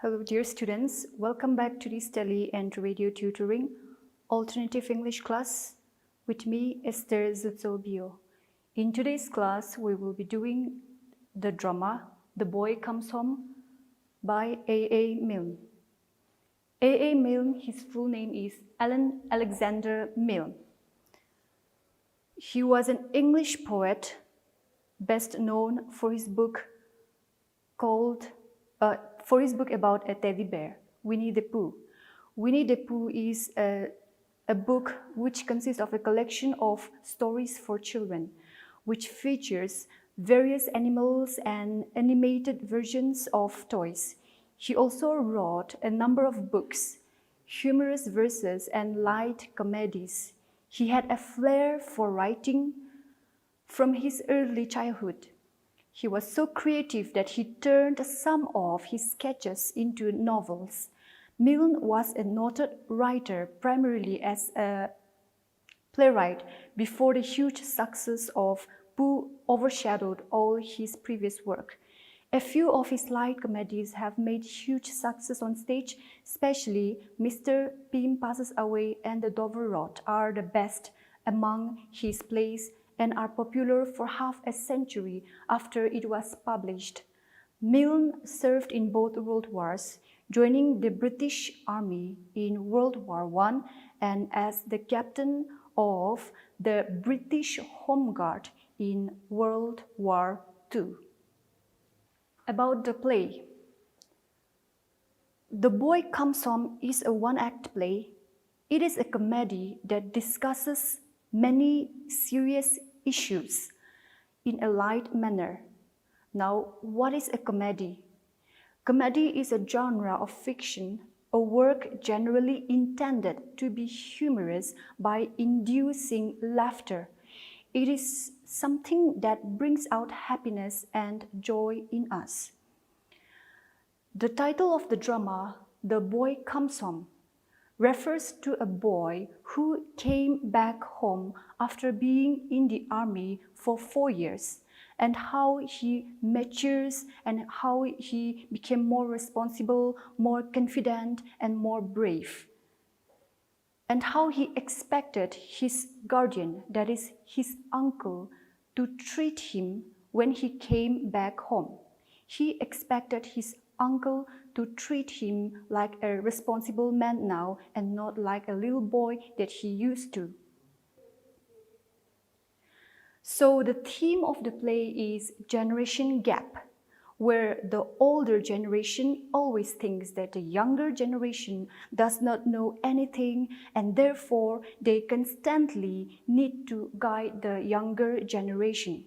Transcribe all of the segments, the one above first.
Hello dear students, welcome back to this tele and radio tutoring alternative English class with me Esther Zutsobio. In today's class we will be doing the drama The Boy Comes Home by A. Milne. A. Milne, his full name is Alan Alexander Milne. He was an English poet best known for his book about a teddy bear, Winnie the Pooh. Winnie the Pooh is a book which consists of a collection of stories for children, which features various animals and animated versions of toys. He also wrote a number of books, humorous verses and light comedies. He had a flair for writing from his early childhood. He was so creative that he turned some of his sketches into novels. Milne was a noted writer primarily as a playwright before the huge success of Pooh overshadowed all his previous work. A few of his light comedies have made huge success on stage, especially Mr. Pym Passes Away and The Dover Rod are the best among his plays and are popular for half a century after it was published. Milne served in both World Wars, joining the British Army in World War I and as the captain of the British Home Guard in World War II. About the play. The Boy Comes Home is a one-act play. It is a comedy that discusses many serious issues in a light manner. Now, what is a comedy? Comedy is a genre of fiction, a work generally intended to be humorous by inducing laughter. It is something that brings out happiness and joy in us. The title of the drama, The Boy Comes Home, refers to a boy who came back home after being in the army for 4 years and how he matures and how he became more responsible, more confident and more brave. And how he expected his guardian, that is his uncle, to treat him when he came back home. He expected his uncle to treat him like a responsible man now and not like a little boy that he used to. So the theme of the play is generation gap, where the older generation always thinks that the younger generation does not know anything and therefore they constantly need to guide the younger generation.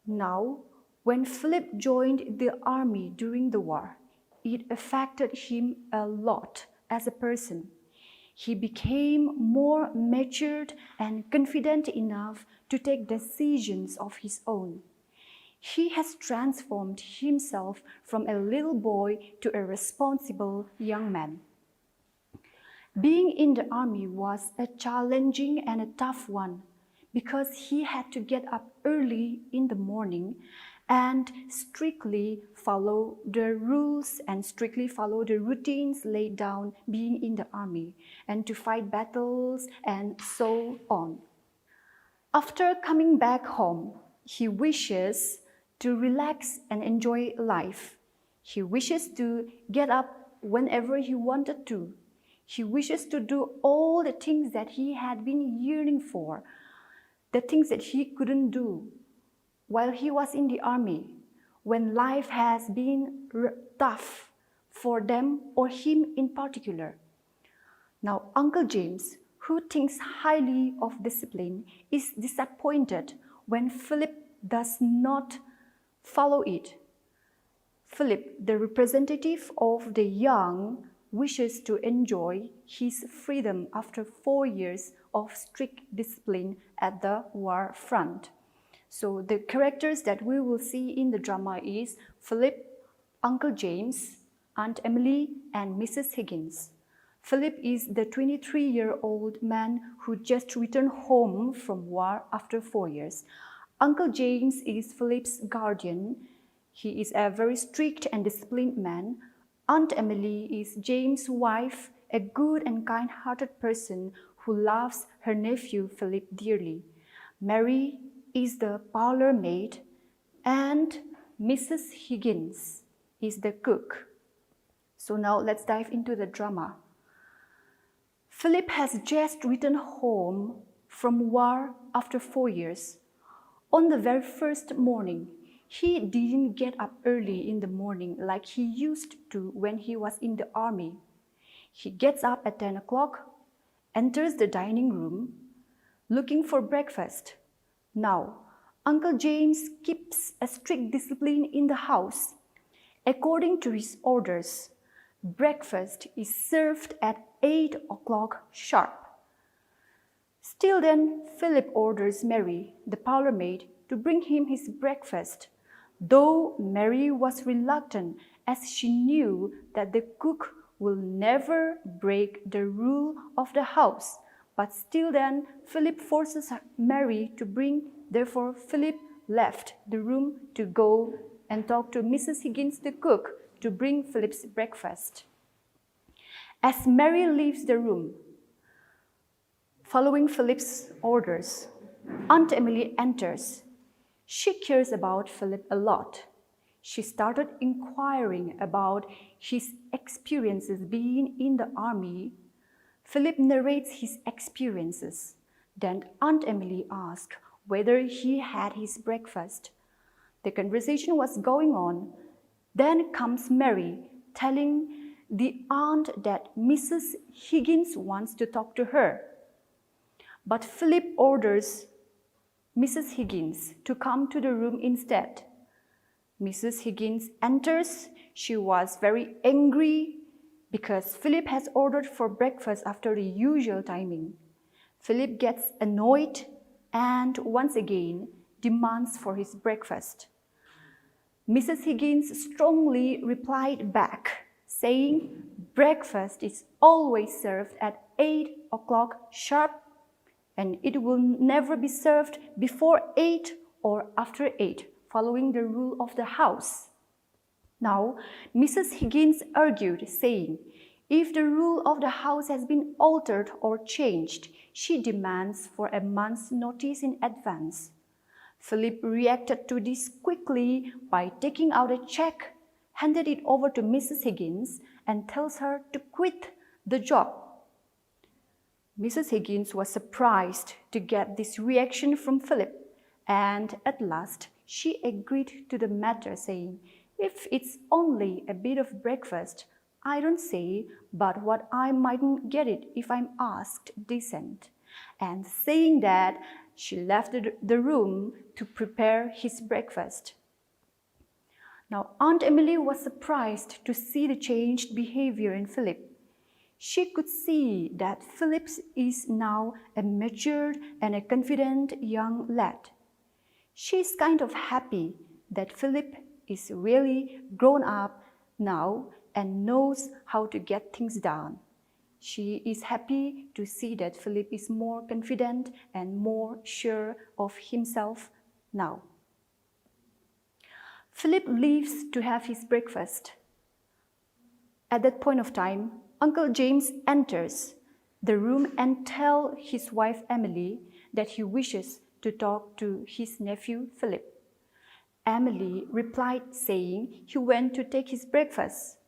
Now, when Philip joined the army during the war, it affected him a lot as a person. He became more matured and confident enough to take decisions of his own. He has transformed himself from a little boy to a responsible young man. Being in the army was a challenging and a tough one because he had to get up early in the morning and strictly follow the rules and strictly follow the routines laid down being in the army and to fight battles and so on. After coming back home, he wishes to relax and enjoy life. He wishes to get up whenever he wanted to. He wishes to do all the things that he had been yearning for, the things that he couldn't do while he was in the army, when life has been tough for them or him in particular. Now, Uncle James, who thinks highly of discipline, is disappointed when Philip does not follow it. Philip, the representative of the young, wishes to enjoy his freedom after 4 years of strict discipline at the war front. So the characters that we will see in the drama is Philip, Uncle James, Aunt Emily, and Mrs. Higgins. Philip is the 23-year-old man who just returned home from war after 4 years. Uncle James is Philip's guardian. He is a very strict and disciplined man. Aunt Emily is James' wife, a good and kind-hearted person who loves her nephew Philip dearly. Mary is the parlor maid, and Mrs. Higgins is the cook. So now let's dive into the drama. Philip has just returned home from war after 4 years. On the very first morning, he didn't get up early in the morning like he used to when he was in the army. He gets up at 10 o'clock, enters the dining room, looking for breakfast. Now, Uncle James keeps a strict discipline in the house. According to his orders, breakfast is served at 8 o'clock sharp. Still then, Philip orders Mary, the parlor maid, to bring him his breakfast, though Mary was reluctant as she knew that the cook will never break the rule of the house. But still then, Philip forces Mary to bring. Therefore, Philip left the room to go and talk to Mrs. Higgins, the cook, to bring Philip's breakfast. As Mary leaves the room, following Philip's orders, Aunt Emily enters. She cares about Philip a lot. She started inquiring about his experiences being in the army. Philip narrates his experiences. Then Aunt Emily asks whether he had his breakfast. The conversation was going on. Then comes Mary, telling the aunt that Mrs. Higgins wants to talk to her. But Philip orders Mrs. Higgins to come to the room instead. Mrs. Higgins enters. She was very angry because Philip has ordered for breakfast after the usual timing. Philip gets annoyed and once again demands for his breakfast. Mrs. Higgins strongly replied back, saying, "Breakfast is always served at 8 o'clock sharp, and it will never be served before 8 or after 8, following the rule of the house." Now, Mrs. Higgins argued, saying, if the rule of the house has been altered or changed, she demands for a month's notice in advance. Philip reacted to this quickly by taking out a check, handed it over to Mrs. Higgins, and tells her to quit the job. Mrs. Higgins was surprised to get this reaction from Philip, and at last she agreed to the matter, saying, "If it's only a bit of breakfast, I don't say but what I mightn't get it if I'm asked decent." And saying that, she left the room to prepare his breakfast. Now, Aunt Emily was surprised to see the changed behavior in Philip. She could see that Philip is now a matured and a confident young lad. She's kind of happy that Philip is really grown up now and knows how to get things done. She is happy to see that Philip is more confident and more sure of himself now. Philip leaves to have his breakfast. At that point of time, Uncle James enters the room and tells his wife Emily that he wishes to talk to his nephew Philip. Emily replied, saying he went to take his breakfast.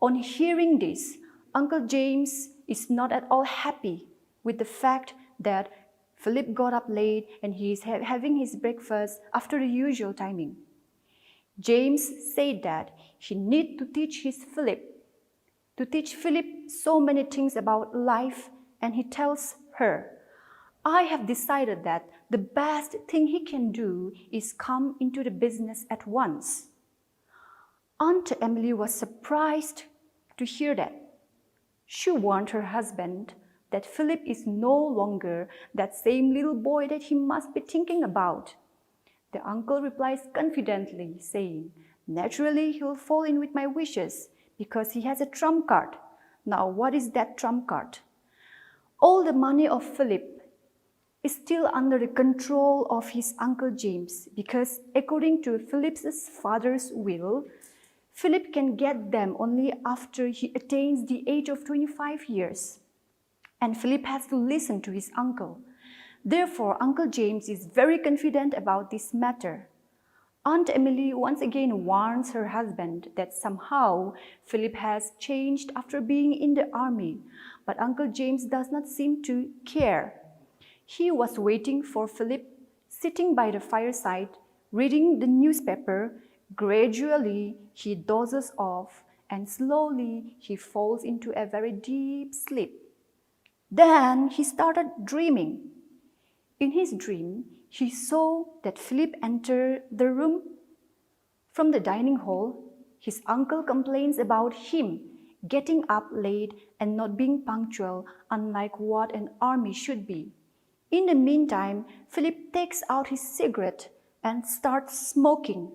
On hearing this, Uncle James is not at all happy with the fact that Philip got up late and he is having his breakfast after the usual timing. James said that he needs to teach Philip so many things about life, and he tells her, "I have decided that the best thing he can do is come into the business at once." Aunt Emily was surprised to hear that. She warned her husband that Philip is no longer that same little boy that he must be thinking about. The uncle replies confidently, saying, "Naturally, he'll fall in with my wishes because he has a trump card." Now, what is that trump card? All the money of Philip is still under the control of his Uncle James because according to Philip's father's will, Philip can get them only after he attains the age of 25 years. And Philip has to listen to his uncle. Therefore, Uncle James is very confident about this matter. Aunt Emily once again warns her husband that somehow Philip has changed after being in the army, but Uncle James does not seem to care. He was waiting for Philip, sitting by the fireside, reading the newspaper. Gradually, he dozes off, and slowly he falls into a very deep sleep. Then he started dreaming. In his dream, he saw that Philip entered the room. From the dining hall, his uncle complains about him getting up late and not being punctual, unlike what an army should be. In the meantime, Philip takes out his cigarette and starts smoking.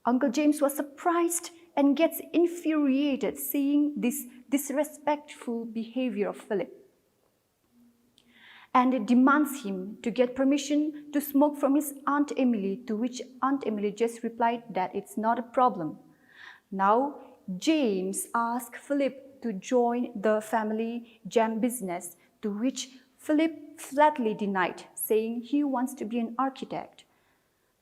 Uncle James was surprised and gets infuriated seeing this disrespectful behavior of Philip, and demands him to get permission to smoke from his Aunt Emily, to which Aunt Emily just replied that it's not a problem. Now, James asked Philip to join the family jam business, to which Philip flatly denied, saying he wants to be an architect.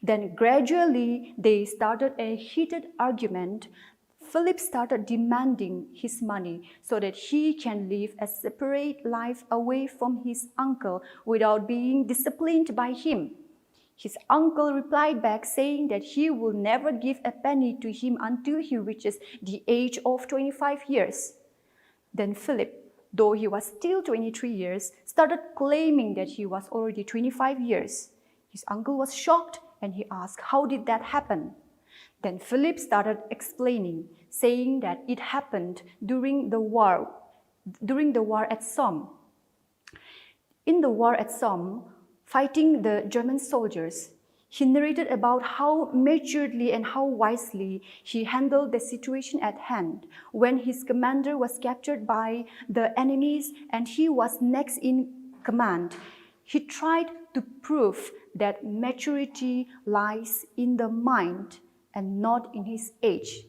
Then gradually, they started a heated argument. Philip started demanding his money so that he can live a separate life away from his uncle without being disciplined by him. His uncle replied back saying that he will never give a penny to him until he reaches the age of 25 years. Then Philip, though he was still 23 years, started claiming that he was already 25 years. His uncle was shocked and he asked, "How did that happen?" Then Philip started explaining, saying that it happened during the war at Somme. In the war at Somme, fighting the German soldiers, he narrated about how maturedly and how wisely he handled the situation at hand when his commander was captured by the enemies and he was next in command. He tried to prove that maturity lies in the mind and not in his age.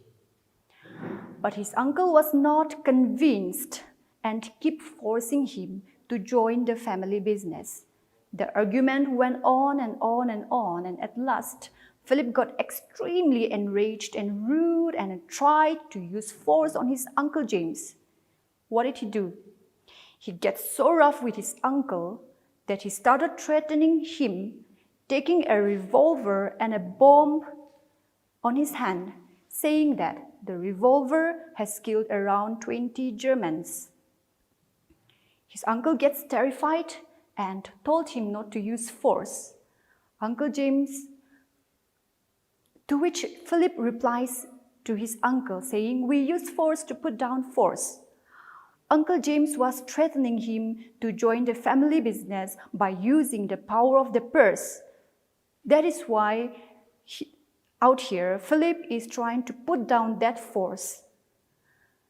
But his uncle was not convinced and kept forcing him to join the family business. The argument went on and on and on, and at last, Philip got extremely enraged and rude and tried to use force on his Uncle James. What did he do? He gets so rough with his uncle that he started threatening him, taking a revolver and a bomb on his hand, saying that the revolver has killed around 20 Germans. His uncle gets terrified and told him not to use force. Uncle James, to which Philip replies to his uncle, saying, "We use force to put down force." Uncle James was threatening him to join the family business by using the power of the purse. That is why out here, Philip is trying to put down that force.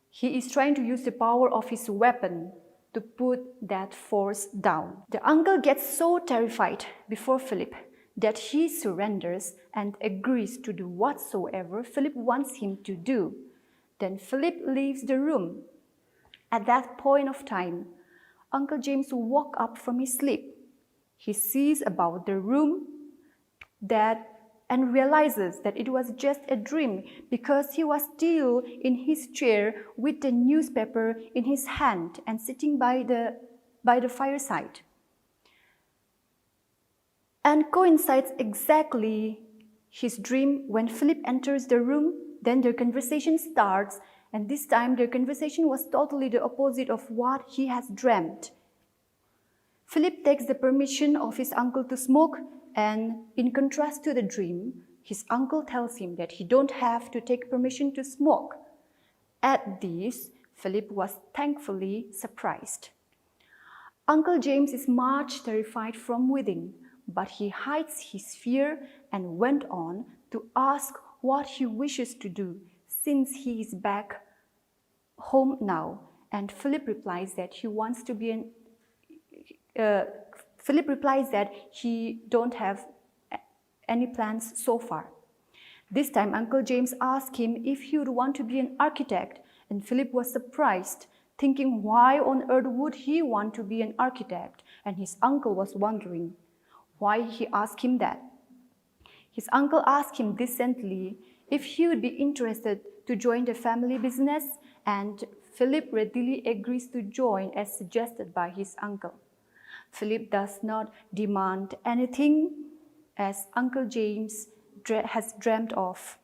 He is trying to use the power of his weapon to put that force down. The uncle gets so terrified before Philip that he surrenders and agrees to do whatsoever Philip wants him to do. Then Philip leaves the room. At that point of time, Uncle James woke up from his sleep. He sees about the room and realizes that it was just a dream because he was still in his chair with the newspaper in his hand and sitting by the fireside. And coincides exactly his dream when Philip enters the room. Then their conversation starts, and this time their conversation was totally the opposite of what he has dreamt. Philip takes the permission of his uncle to smoke, and in contrast to the dream, his uncle tells him that he don't have to take permission to smoke. At this, Philip was thankfully surprised. Uncle James is much terrified from within, but he hides his fear and went on to ask what he wishes to do since he is back home now. And Philip replies that he don't have any plans so far. This time, Uncle James asked him if he would want to be an architect, and Philip was surprised, thinking why on earth would he want to be an architect, and his uncle was wondering why he asked him that. His uncle asked him decently if he would be interested to join the family business, and Philip readily agrees to join as suggested by his uncle. Philip does not demand anything as Uncle James has dreamt of.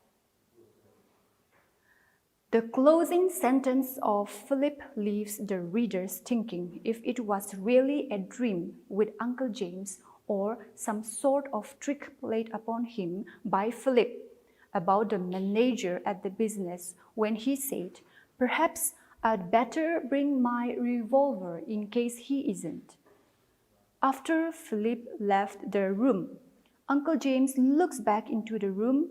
The closing sentence of Philip leaves the readers thinking if it was really a dream with Uncle James or some sort of trick played upon him by Philip about the manager at the business when he said, "Perhaps I'd better bring my revolver in case he isn't." After Philip left the room, Uncle James looks back into the room,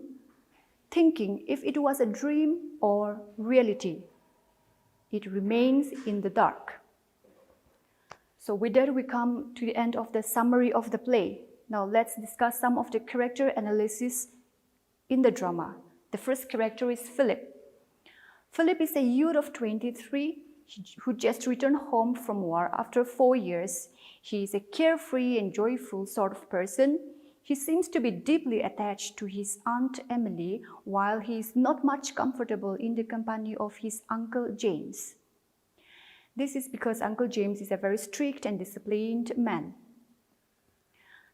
thinking if it was a dream or reality. It remains in the dark. So with that, we come to the end of the summary of the play. Now let's discuss some of the character analysis in the drama. The first character is Philip. Philip is a youth of 23 who just returned home from war after 4 years. He is a carefree and joyful sort of person. He seems to be deeply attached to his Aunt Emily, while he is not much comfortable in the company of his Uncle James. This is because Uncle James is a very strict and disciplined man.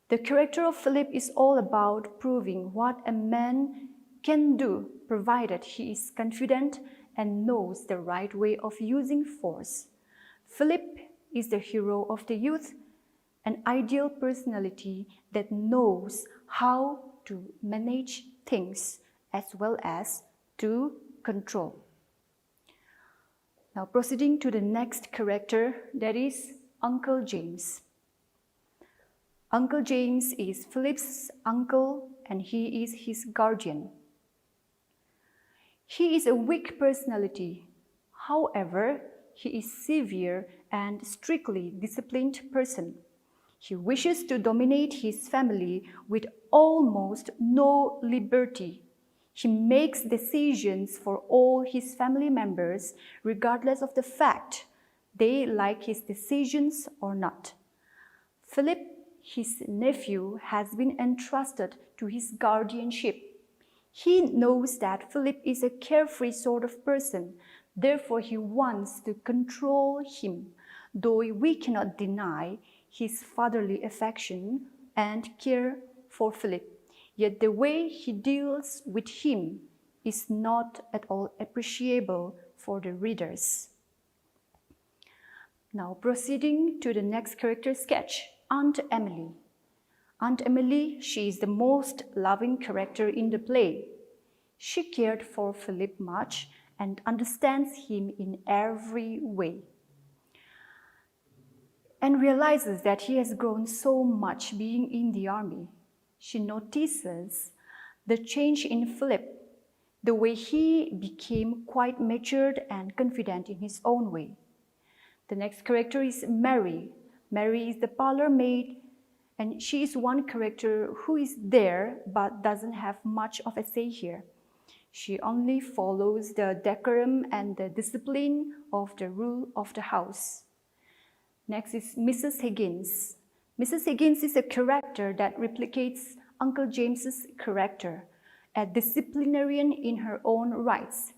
The character of Philip is all about proving what a man can do, provided he is confident and knows the right way of using force. Philip is the hero of the youth, an ideal personality that knows how to manage things as well as to control. Now proceeding to the next character, that is Uncle James. Uncle James is Philip's uncle and he is his guardian. He is a weak personality. However, he is severe and strictly disciplined person. He wishes to dominate his family with almost no liberty. He makes decisions for all his family members, regardless of the fact they like his decisions or not. Philip, his nephew, has been entrusted to his guardianship. He knows that Philip is a carefree sort of person, therefore he wants to control him, though we cannot deny his fatherly affection and care for Philip. Yet the way he deals with him is not at all appreciable for the readers. Now proceeding to the next character sketch, Aunt Emily. Aunt Emily, she is the most loving character in the play. She cared for Philip much and understands him in every way, and realizes that he has grown so much being in the army. She notices the change in Philip, the way he became quite matured and confident in his own way. The next character is Mary. Mary is the parlor maid, and she is one character who is there but doesn't have much of a say here. She only follows the decorum and the discipline of the rule of the house. Next is Mrs. Higgins. Mrs. Higgins is a character that replicates Uncle James's character, a disciplinarian in her own rights.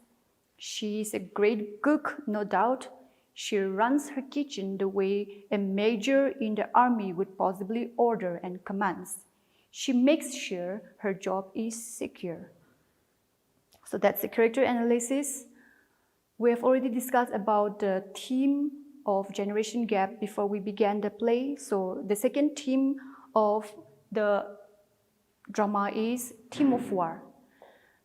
She is a great cook, no doubt. She runs her kitchen the way a major in the army would possibly order and commands. She makes sure her job is secure. So that's the character analysis. We have already discussed about the theme of generation gap before we began the play. So the second theme of the drama is theme of war.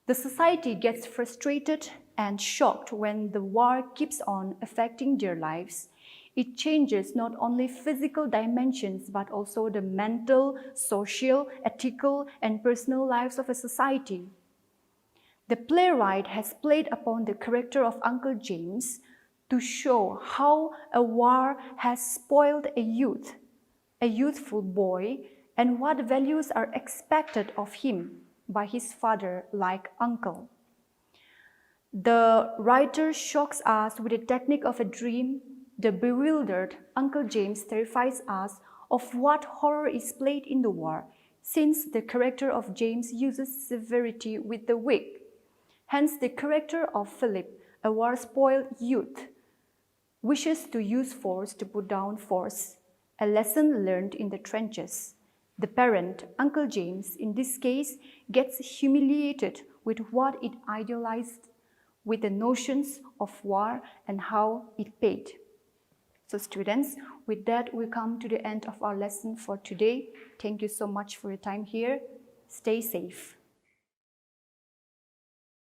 The society gets frustrated and shocked when the war keeps on affecting their lives. It changes not only physical dimensions but also the mental, social, ethical, and personal lives of a society. The playwright has played upon the character of Uncle James to show how a war has spoiled a youthful boy, and what values are expected of him. by his father like uncle. The writer shocks us with the technique of a dream. The bewildered Uncle James terrifies us of what horror is played in the war, since the character of James uses severity with the weak. Hence, the character of Philip, a war-spoiled youth, wishes to use force to put down force, a lesson learned in the trenches. The parent, Uncle James, in this case, gets humiliated with what it idealized, with the notions of war and how it paid. So students, with that we come to the end of our lesson for today. Thank you so much for your time here. Stay safe.